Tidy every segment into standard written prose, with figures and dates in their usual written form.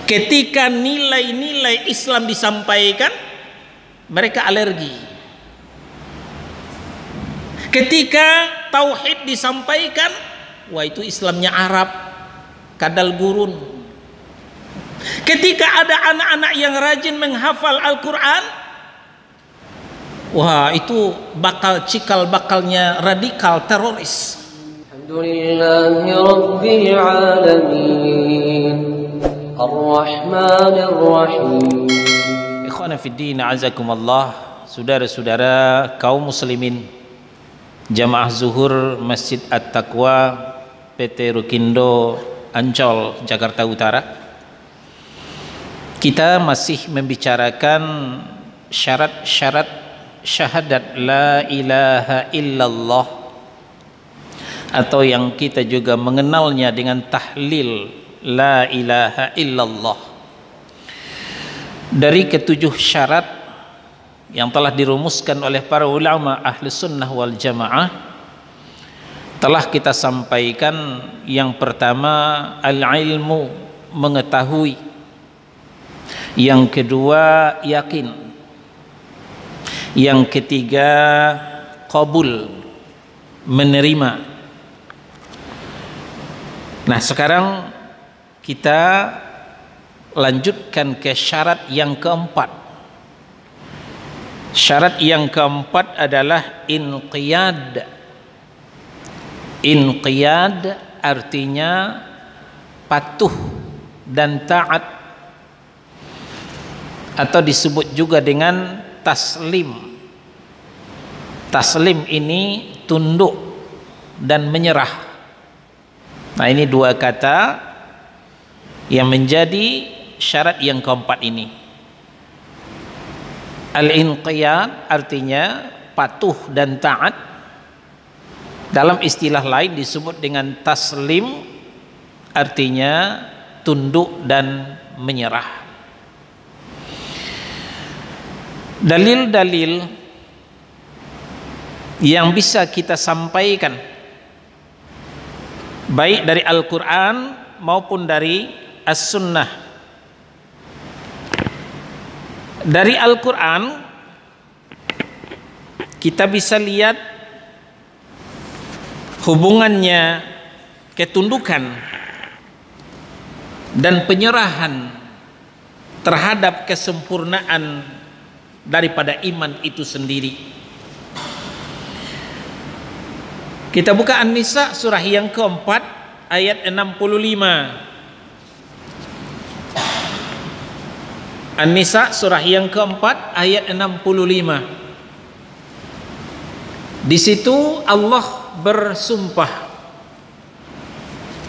Ketika nilai-nilai Islam disampaikan, mereka alergi. Ketika tauhid disampaikan, wah itu Islamnya Arab, kadal gurun. Ketika ada anak-anak yang rajin menghafal Al-Quran, wah itu bakal cikal bakalnya radikal teroris. Alhamdulillahi Rabbil Alamin Ar-Rahmanir Rahim. Ikhwana fiddin, azakumullah, saudara-saudara kaum muslimin, jamaah zuhur Masjid At-Taqwa PT Rukindo Ancol, Jakarta Utara. Kita masih membicarakan syarat-syarat syahadat la ilaha illallah, atau yang kita juga mengenalnya dengan tahlil la ilaha illallah. Dari ketujuh syarat yang telah dirumuskan oleh para ulama ahli sunnah wal jamaah, telah kita sampaikan yang pertama al-ilmu, mengetahui. Yang kedua yakin. Yang ketiga qabul, menerima. Nah sekarang kita lanjutkan ke syarat yang keempat. Syarat yang keempat adalah inqiyad. Inqiyad artinya patuh dan taat, atau disebut juga dengan taslim. Taslim ini tunduk dan menyerah. Nah ini dua kata yang menjadi syarat yang keempat ini. Al-inqiyad artinya patuh dan taat. Dalam istilah lain disebut dengan taslim, artinya tunduk dan menyerah. Dalil-dalil yang bisa kita sampaikan baik dari Al-Quran maupun dari As-Sunnah. Dari Al-Quran kita bisa lihat hubungannya ketundukan dan penyerahan terhadap kesempurnaan daripada iman itu sendiri. Kita buka An-Nisa surah yang keempat ayat 65. An-Nisa surah yang keempat ayat 65. Di situ Allah bersumpah.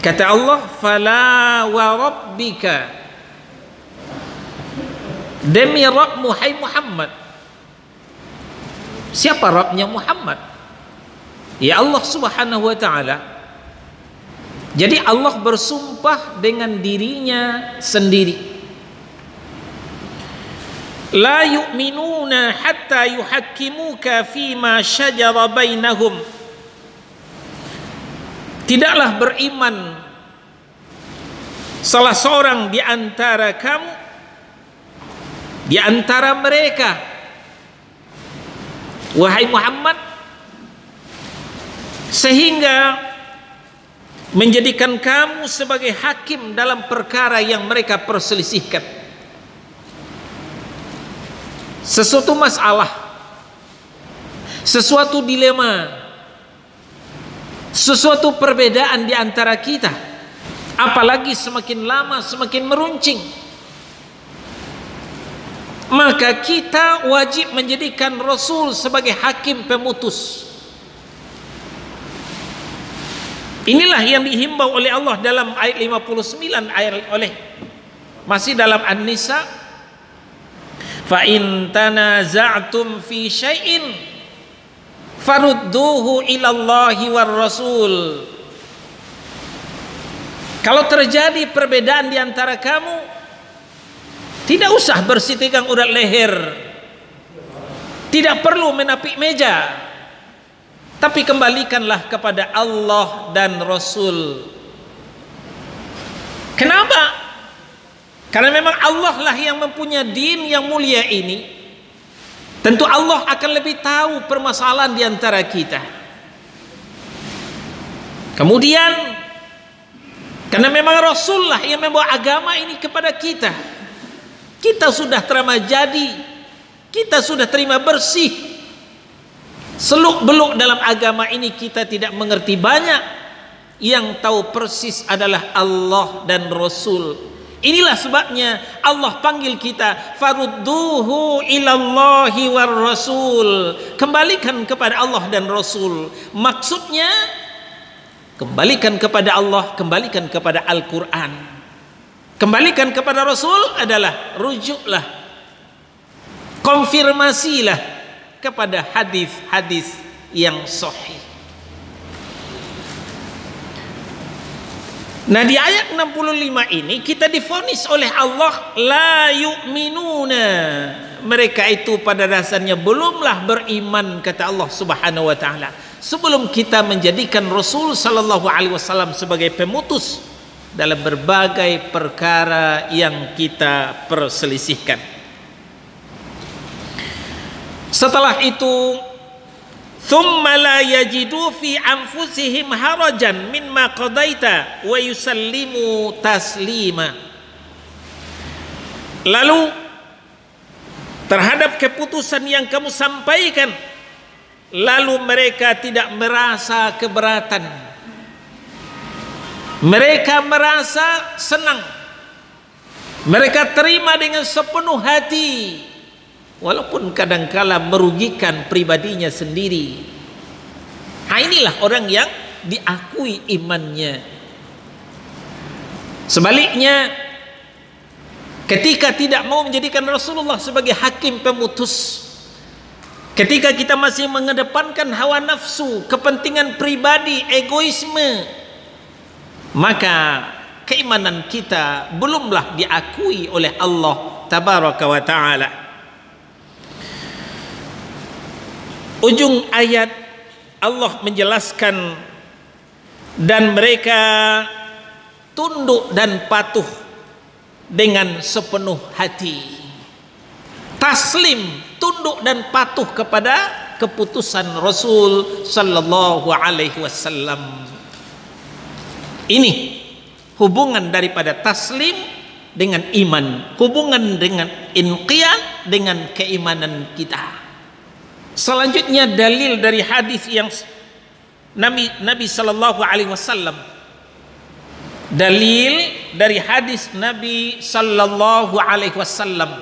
Kata Allah, "Fala wa rabbika." Demi Rabbmu hai Muhammad. Siapa Rabbnya Muhammad? Ya Allah subhanahu wa ta'ala. Jadi Allah bersumpah dengan dirinya sendiri. La yu'minuna hatta yuhakkimuka fima syajara bainahum. Tidaklah beriman salah seorang di antara kamu, di antara mereka, wahai Muhammad, sehingga menjadikan kamu sebagai hakim dalam perkara yang mereka perselisihkan. Sesuatu masalah, sesuatu dilema, sesuatu perbedaan di antara kita, apalagi semakin lama semakin meruncing, maka kita wajib menjadikan Rasul sebagai hakim pemutus. Inilah yang dihimbau oleh Allah dalam ayat 59 masih dalam An-Nisa. Fa in tanaza'tum fi syai'in farudduhu ila Allahi war Rasul. Kalau terjadi perbedaan di antara kamu, tidak usah bersitegang urat leher, tidak perlu menapik meja, tapi kembalikanlah kepada Allah dan Rasul. Kenapa? Karena memang Allah lah yang mempunyai din yang mulia ini. Tentu Allah akan lebih tahu permasalahan di antara kita. Kemudian, karena memang Rasul lah yang membawa agama ini kepada kita. Kita sudah terima jadi, kita sudah terima bersih. Seluk-beluk dalam agama ini kita tidak mengerti banyak. Yang tahu persis adalah Allah dan Rasul. Inilah sebabnya Allah panggil kita, farudduhu ilallahi war rasul. Kembalikan kepada Allah dan Rasul. Maksudnya kembalikan kepada Allah, kembalikan kepada Al-Quran, kembalikan kepada Rasul adalah rujuklah, konfirmasilah kepada hadis-hadis yang sahih. Nah, di ayat 65 ini kita divonis oleh Allah, la yu'minuna, mereka itu pada dasarnya belumlah beriman, kata Allah Subhanahu wa taala, sebelum kita menjadikan Rasul sallallahu alaihi wasallam sebagai pemutus dalam berbagai perkara yang kita perselisihkan. Setelah itu, thumma la yajidu fi anfusihim harajan mimma qadaita wa yusallimu taslima. Lalu terhadap keputusan yang kamu sampaikan, lalu mereka tidak merasa keberatan, mereka merasa senang, mereka terima dengan sepenuh hati, walaupun kadangkala merugikan pribadinya sendiri. Nah, inilah orang yang diakui imannya. Sebaliknya, ketika tidak mau menjadikan Rasulullah sebagai hakim pemutus, ketika kita masih mengedepankan hawa nafsu, kepentingan pribadi, egoisme, maka keimanan kita belumlah diakui oleh Allah Tabaraka wa Ta'ala. Ujung ayat Allah menjelaskan, dan mereka tunduk dan patuh dengan sepenuh hati. Taslim, tunduk dan patuh kepada keputusan Rasul sallallahu alaihi wasallam. Ini hubungan daripada taslim dengan iman, hubungan dengan inqiyad dengan keimanan kita. Selanjutnya dalil dari hadis yang Nabi sallallahu alaihi wasallam. Dalil dari hadis Nabi sallallahu alaihi wasallam.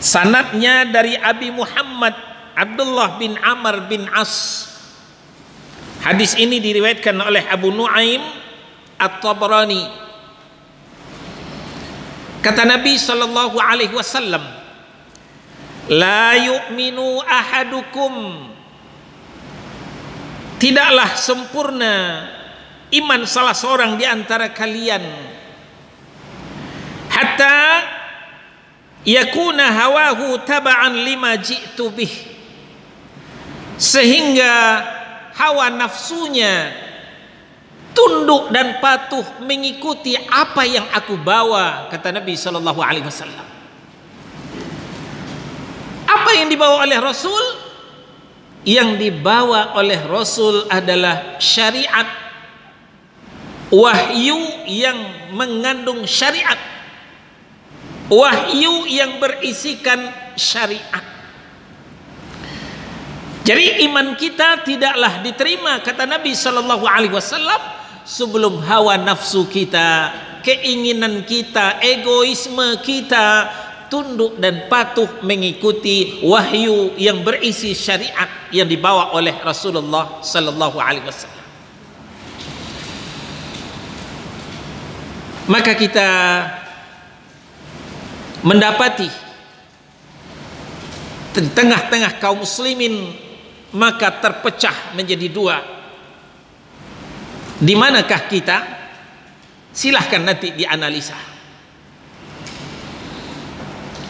Sanadnya dari Abi Muhammad Abdullah bin Amr bin As. Hadis ini diriwayatkan oleh Abu Nuaim At-Tabrani. Kata Nabi sallallahu alaihi wasallam, la yu'minu ahadukum, tidaklah sempurna iman salah seorang di antara kalian, hatta yakuna hawahu taba'an lima ji'tu bih, sehingga hawa nafsunya tunduk dan patuh mengikuti apa yang aku bawa, kata Nabi sallallahu alaihi wasallam. Apa yang dibawa oleh Rasul? Yang dibawa oleh Rasul adalah syariat, wahyu yang mengandung syariat, wahyu yang berisikan syariat. Jadi iman kita tidaklah diterima, kata Nabi sallallahu alaihi wasallam, sebelum hawa nafsu kita, keinginan kita, egoisme kita tunduk dan patuh mengikuti wahyu yang berisi syariat yang dibawa oleh Rasulullah sallallahu alaihi wasallam. Maka kita mendapati di tengah-tengah kaum muslimin maka terpecah menjadi dua. Di manakah kita? Silahkan nanti dianalisa.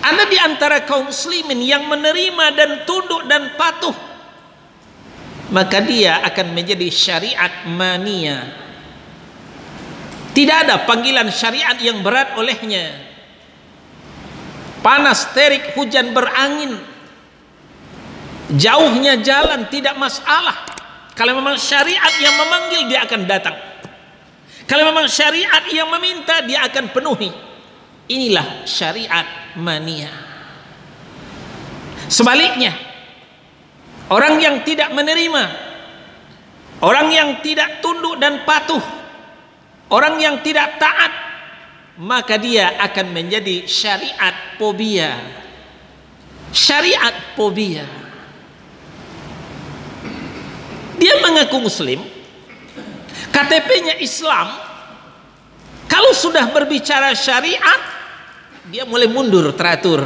Ada di antara kaum muslimin yang menerima dan tunduk dan patuh, maka dia akan menjadi syariat mania. Tidak ada panggilan syariat yang berat olehnya. Panas terik, hujan berangin, jauhnya jalan tidak masalah. Kalau memang syariat yang memanggil, dia akan datang. Kalau memang syariat yang meminta, dia akan penuhi. Inilah syariat mania. Sebaliknya, orang yang tidak menerima, orang yang tidak tunduk dan patuh, orang yang tidak taat, maka dia akan menjadi syariat fobia. Syariat fobia. Dia mengaku muslim, KTP-nya Islam. Kalau sudah berbicara syariat, dia mulai mundur teratur.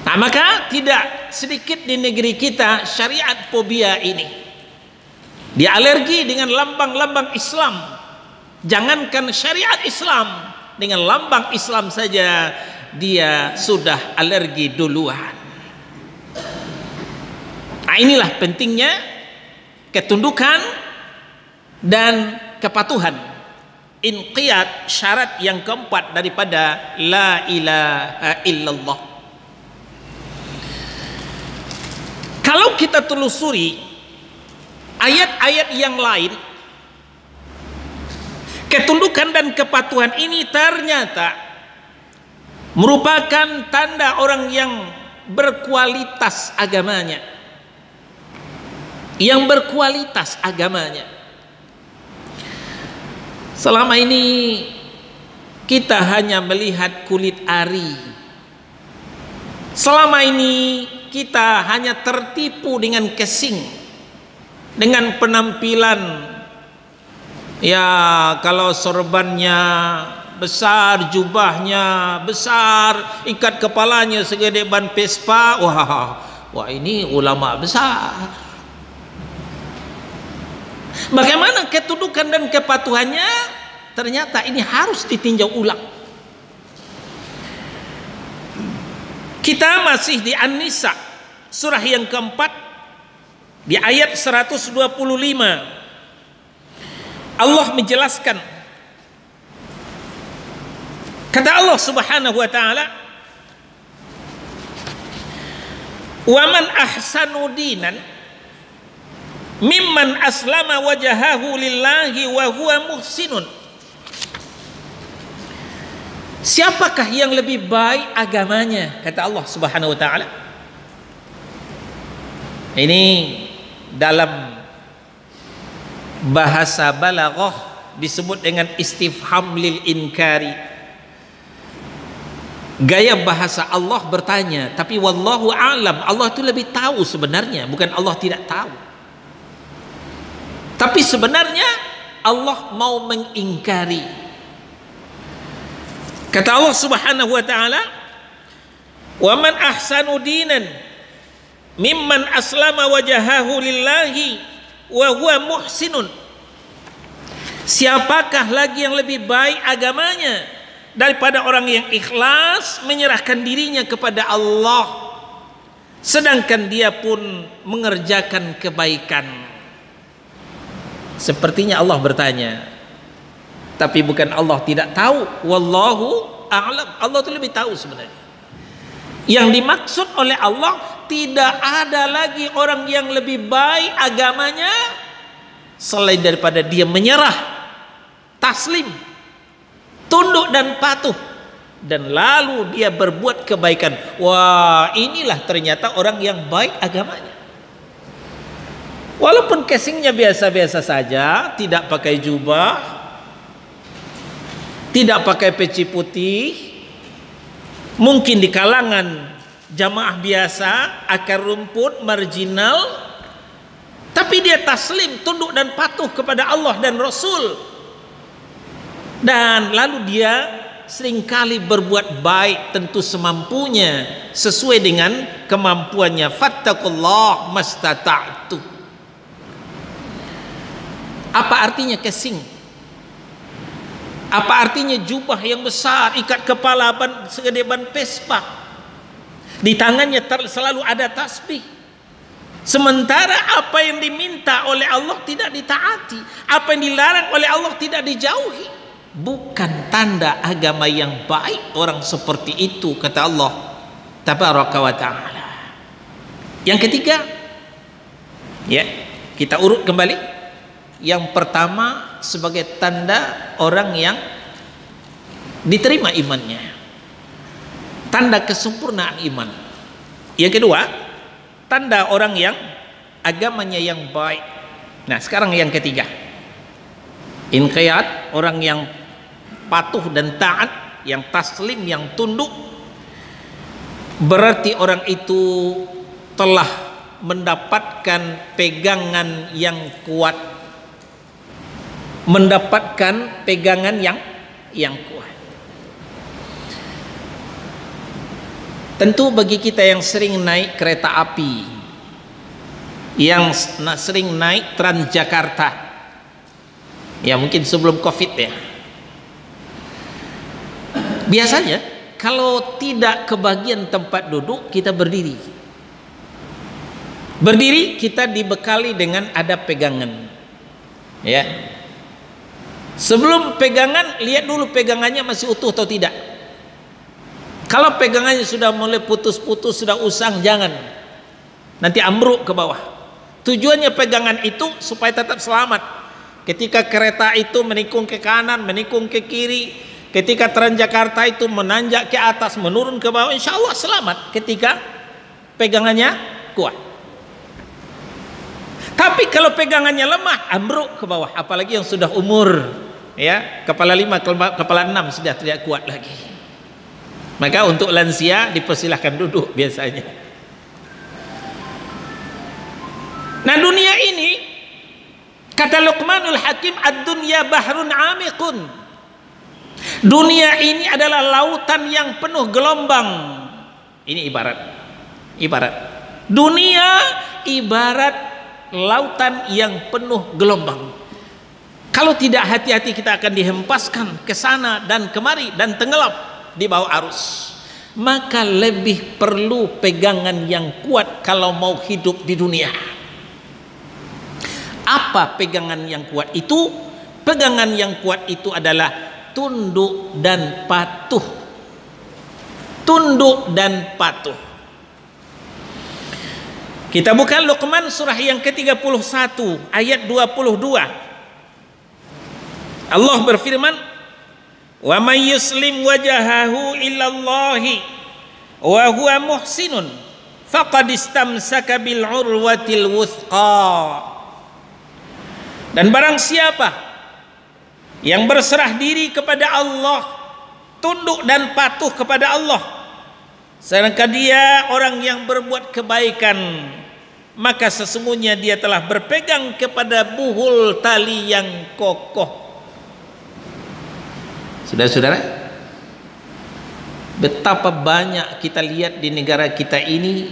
Nah, maka tidak sedikit di negeri kita syariat fobia ini. Dia alergi dengan lambang-lambang Islam. Jangankan syariat Islam, dengan lambang Islam saja dia sudah alergi duluan. Nah, inilah pentingnya ketundukan dan kepatuhan. Inqiyad, syarat yang keempat daripada la ilaha illallah. Kalau kita telusuri ayat-ayat yang lain, ketundukan dan kepatuhan ini ternyata merupakan tanda orang yang berkualitas agamanya. Yang berkualitas agamanya. Selama ini kita hanya melihat kulit ari. Selama ini kita hanya tertipu dengan casing, dengan penampilan. Ya, kalau sorbannya besar, jubahnya besar, ikat kepalanya segede ban Vespa, wah ini ulama besar. Bagaimana ketundukan dan kepatuhannya? Ternyata ini harus ditinjau ulang. Kita masih di An-Nisa, surah yang keempat, di ayat 125. Allah menjelaskan, kata Allah Subhanahu wa taala, "Wa man ahsanu dinan mimman aslama wajahahu lillahi wa huwa muhsinun." Siapakah yang lebih baik agamanya, kata Allah Subhanahu wa taala. Ini dalam bahasa balaghah disebut dengan istifham lil inkari. Gaya bahasa Allah bertanya, tapi wallahu a'lam, Allah itu lebih tahu sebenarnya, bukan Allah tidak tahu. Tapi sebenarnya Allah mau mengingkari. Kata Allah Subhanahu wa taala, "Wa man ahsanu dinan mimman aslama wajahahu lillahi wa huwa muhsinun." Siapakah lagi yang lebih baik agamanya daripada orang yang ikhlas menyerahkan dirinya kepada Allah, sedangkan dia pun mengerjakan kebaikan. Sepertinya Allah bertanya, tapi bukan Allah tidak tahu. Wallahu a'lam, Allah itu lebih tahu sebenarnya. Yang dimaksud oleh Allah, tidak ada lagi orang yang lebih baik agamanya selain daripada dia menyerah, taslim, tunduk dan patuh, dan lalu dia berbuat kebaikan. Wah, inilah ternyata orang yang baik agamanya. Walaupun casingnya biasa-biasa saja, tidak pakai jubah, tidak pakai peci putih, mungkin di kalangan jamaah biasa, akar rumput, marginal, tapi dia taslim, tunduk dan patuh kepada Allah dan Rasul. Dan lalu dia seringkali berbuat baik, tentu semampunya, sesuai dengan kemampuannya. Fattakullah mastata'tu. Apa artinya casing? Apa artinya jubah yang besar, ikat kepala segede ban Vespa, di tangannya selalu ada tasbih, Sementara apa yang diminta oleh Allah tidak ditaati, apa yang dilarang oleh Allah tidak dijauhi. Bukan tanda agama yang baik orang seperti itu, kata Allah tabaraka wa ta'ala. Yang ketiga, ya, kita urut kembali. Yang pertama sebagai tanda orang yang diterima imannya, tanda kesempurnaan iman. Yang kedua, tanda orang yang agamanya yang baik. Nah, sekarang yang ketiga, inqiyad, orang yang patuh dan taat, yang taslim, yang tunduk. Berarti orang itu telah mendapatkan pegangan yang kuat, mendapatkan pegangan yang kuat. Tentu bagi kita yang sering naik kereta api, yang sering naik Transjakarta, ya mungkin sebelum Covid ya, biasanya kalau tidak kebagian tempat duduk, kita berdiri. Berdiri kita dibekali dengan ada pegangan, ya. Sebelum pegangan, lihat dulu pegangannya masih utuh atau tidak. Kalau pegangannya sudah mulai putus-putus, sudah usang, jangan. Nanti ambruk ke bawah. Tujuannya pegangan itu supaya tetap selamat. Ketika kereta itu menikung ke kanan, menikung ke kiri, ketika Transjakarta itu menanjak ke atas, menurun ke bawah, insya Allah selamat ketika pegangannya kuat. Tapi kalau pegangannya lemah, ambruk ke bawah. Apalagi yang sudah umur, ya, kepala 5, kepala 6 sudah tidak kuat lagi. Maka untuk lansia dipersilahkan duduk biasanya. Nah, dunia ini, kata Luqmanul Hakim, ad-dunya bahrun amikun. Dunia ini adalah lautan yang penuh gelombang. Ini ibarat dunia ibarat lautan yang penuh gelombang. Kalau tidak hati-hati, kita akan dihempaskan ke sana dan kemari dan tenggelam di bawah arus. Maka lebih perlu pegangan yang kuat kalau mau hidup di dunia. Apa pegangan yang kuat itu? Pegangan yang kuat itu adalah tunduk dan patuh. Tunduk dan patuh. Kita buka Luqman surah yang ke-31 ayat 22. Allah berfirman, wa may yuslim wajahahu ilallahi wa huwa muhsinun faqad istamsaka bil urwatil wuthqa. Dan barang siapa yang berserah diri kepada Allah, tunduk dan patuh kepada Allah, sedangkan dia orang yang berbuat kebaikan, maka sesungguhnya dia telah berpegang kepada buhul tali yang kokoh. Saudara-saudara, betapa banyak kita lihat di negara kita ini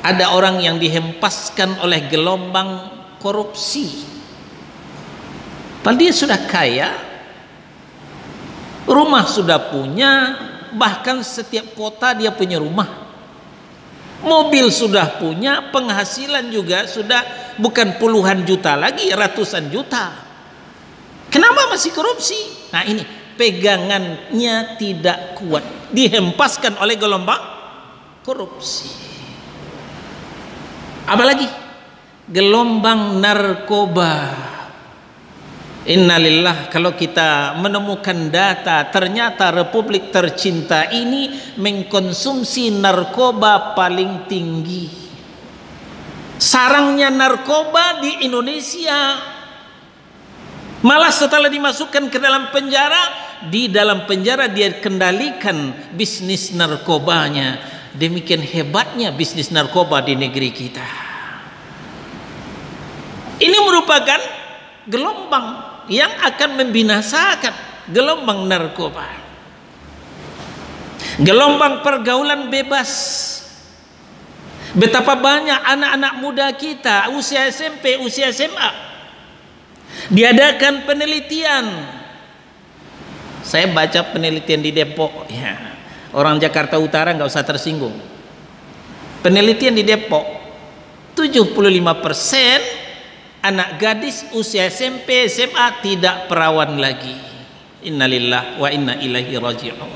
ada orang yang dihempaskan oleh gelombang korupsi. Padahal dia sudah kaya, rumah sudah punya, bahkan setiap kota dia punya rumah, mobil sudah punya, penghasilan juga sudah bukan puluhan juta lagi, ratusan juta. Kenapa masih korupsi? Nah, ini pegangannya tidak kuat, dihempaskan oleh gelombang korupsi. Apalagi gelombang narkoba. Innalillah, kalau kita menemukan data, ternyata Republik tercinta ini mengkonsumsi narkoba paling tinggi. Sarangnya narkoba di Indonesia. Malah setelah dimasukkan ke dalam penjara, di dalam penjara dia kendalikan bisnis narkobanya. Demikian hebatnya bisnis narkoba di negeri kita. Ini merupakan gelombang yang akan membinasakan, gelombang narkoba, gelombang pergaulan bebas. Betapa banyak anak-anak muda kita usia SMP, usia SMA diadakan penelitian. Saya baca penelitian di Depok, ya, orang Jakarta Utara nggak usah tersinggung. Penelitian di Depok, 75% anak gadis usia SMP, SMA tidak perawan lagi. Innalillahi wa inna ilaihi raji'un.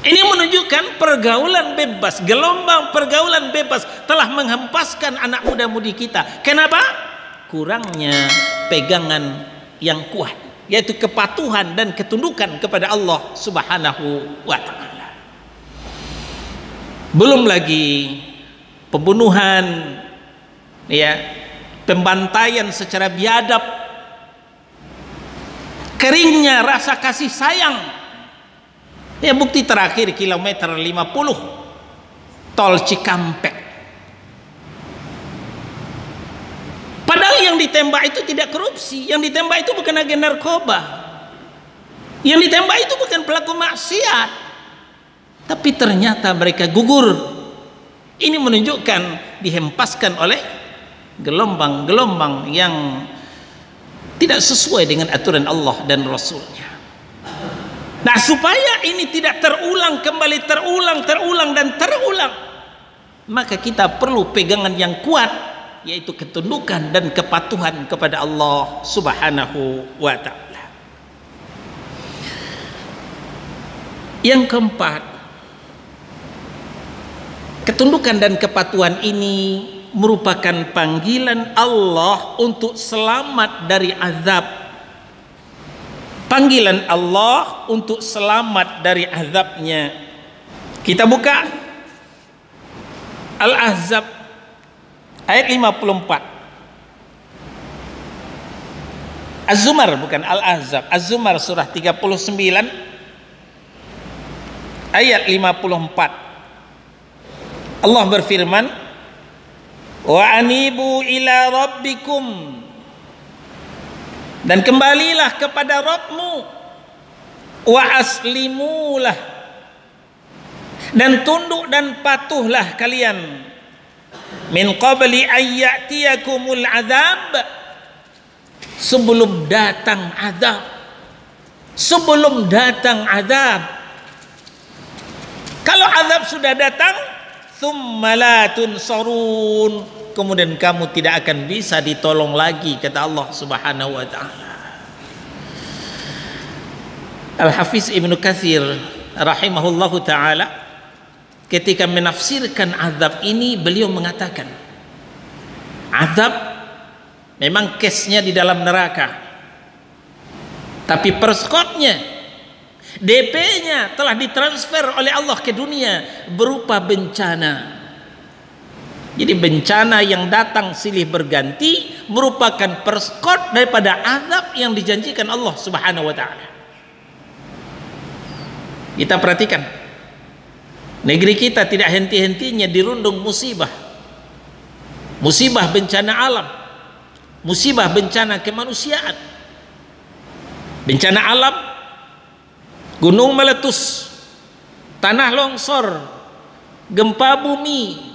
Ini menunjukkan pergaulan bebas, gelombang pergaulan bebas telah menghempaskan anak muda-mudi kita. Kenapa? Kurangnya pegangan yang kuat, yaitu kepatuhan dan ketundukan kepada Allah Subhanahu wa ta'ala. Belum lagi pembunuhan, ya, pembantaian secara biadab, keringnya rasa kasih sayang. Ya, bukti terakhir kilometer 50 tol Cikampek. Padahal yang ditembak itu tidak korupsi, yang ditembak itu bukan agen narkoba, yang ditembak itu bukan pelaku maksiat, tapi ternyata mereka gugur. Ini menunjukkan dihempaskan oleh gelombang-gelombang yang tidak sesuai dengan aturan Allah dan Rasulnya. Nah, supaya ini tidak terulang kembali, terulang dan terulang, maka kita perlu pegangan yang kuat, yaitu ketundukan dan kepatuhan kepada Allah Subhanahu wa ta'ala. Yang keempat, ketundukan dan kepatuhan ini merupakan panggilan Allah untuk selamat dari azab. Panggilan Allah untuk selamat dari azabnya. Kita buka Al-Ahzab ayat 54. Az-Zumar, bukan Al-Ahzab. Az-Zumar surah 39 ayat 54. Allah berfirman, wa anibu ila rabbikum, dan kembalilah kepada Rabbmu, wa aslimulah, dan tunduk dan patuhlah kalian, min qabli ayyatiyakumul azab, sebelum datang azab. Sebelum datang azab. Kalau azab sudah datang, tsumma la tunsarun, kemudian kamu tidak akan bisa ditolong lagi, kata Allah Subhanahu wa ta'ala. Al-Hafiz Ibnu Katsir rahimahullahu ta'ala ketika menafsirkan azab ini, beliau mengatakan, azab memang case-nya di dalam neraka, tapi perskotnya, DP-nya telah ditransfer oleh Allah ke dunia berupa bencana. Jadi bencana yang datang silih berganti merupakan perskot daripada azab yang dijanjikan Allah Subhanahu wa ta'ala. Kita perhatikan, negeri kita tidak henti-hentinya dirundung musibah. Musibah bencana alam, musibah bencana kemanusiaan. Bencana alam, gunung meletus, tanah longsor, gempa bumi,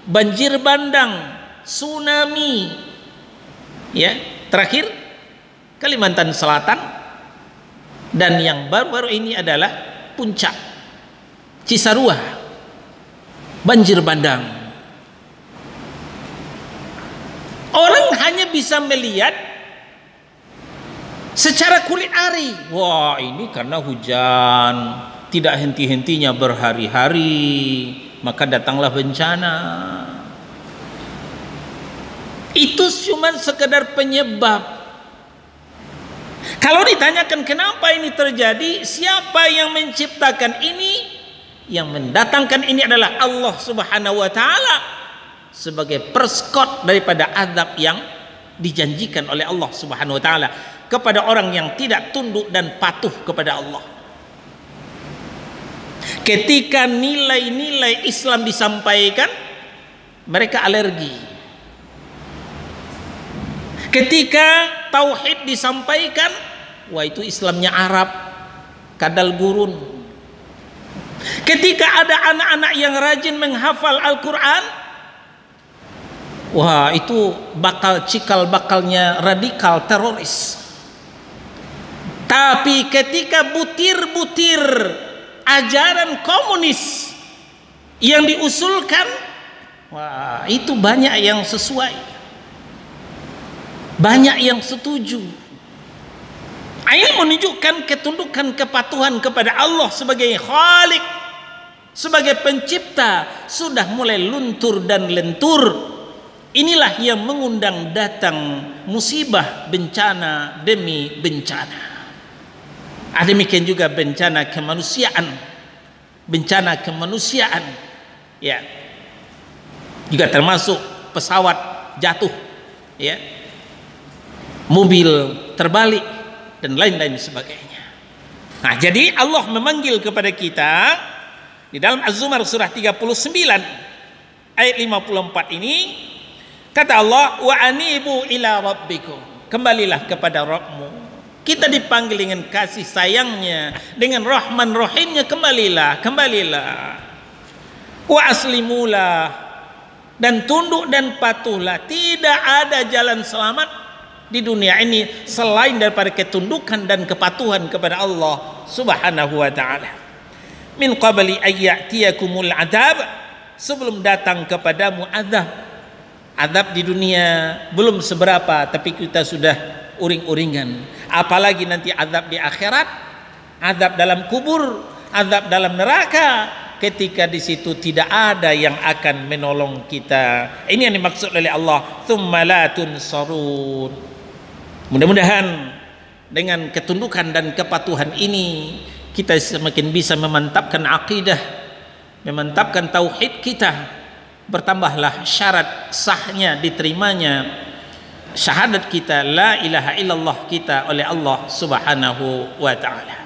banjir bandang, tsunami, ya, terakhir Kalimantan Selatan, dan yang baru-baru ini adalah Puncak, Cisarua, banjir bandang. Orang hanya bisa melihat secara kulit ari, wah ini karena hujan tidak henti-hentinya berhari-hari, maka datanglah bencana. Itu cuma sekedar penyebab. Kalau ditanyakan kenapa ini terjadi, siapa yang menciptakan ini, yang mendatangkan ini adalah Allah Subhanahu wa ta'ala, sebagai perskot daripada azab yang dijanjikan oleh Allah Subhanahu wa ta'ala kepada orang yang tidak tunduk dan patuh kepada Allah. Ketika nilai-nilai Islam disampaikan, mereka alergi. Ketika tauhid disampaikan, wah itu Islamnya Arab, kadal gurun. Ketika ada anak-anak yang rajin menghafal Al-Quran, wah itu bakal cikal bakalnya radikal teroris. Tapi ketika butir-butir ajaran komunis yang diusulkan Wah, itu banyak yang sesuai, banyak yang setuju. Ini menunjukkan ketundukan, kepatuhan kepada Allah sebagai Khalik, sebagai pencipta sudah mulai luntur dan lentur. Inilah yang mengundang datang musibah, bencana demi bencana. Demikian juga bencana kemanusiaan, ya, juga termasuk pesawat jatuh, ya, mobil terbalik dan lain-lain sebagainya. Nah, jadi Allah memanggil kepada kita di dalam Az-Zumar surah 39 ayat 54 ini, kata Allah, wa anibu ila rabbikum, kembalilah kepada Rabbmu. Kita dipanggil dengan kasih sayangnya, dengan rahman rahimnya, kembalilah. Wa aslimulah, dan tunduk dan patuhlah. Tidak ada jalan selamat di dunia ini selain daripada ketundukan dan kepatuhan kepada Allah Subhanahu wa ta'ala. Min qabli ayyatiyakumul adab, sebelum datang kepadamu azab. Azab di dunia belum seberapa, tapi kita sudah uring-uringan. Apalagi nanti azab di akhirat, azab dalam kubur, azab dalam neraka, ketika di situ tidak ada yang akan menolong kita. Ini yang dimaksud oleh Allah, tsumma la tunsarun. Mudah-mudahan dengan ketundukan dan kepatuhan ini kita semakin bisa memantapkan akidah, memantapkan tauhid kita. Bertambahlah syarat sahnya diterimanya syahadat kita, la ilaha illallah kita oleh Allah Subhanahu wa ta'ala.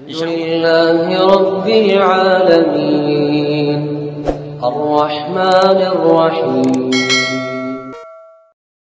Alhamdulillahi Rabbil Alamin, Ar-Rahmanir Rahim.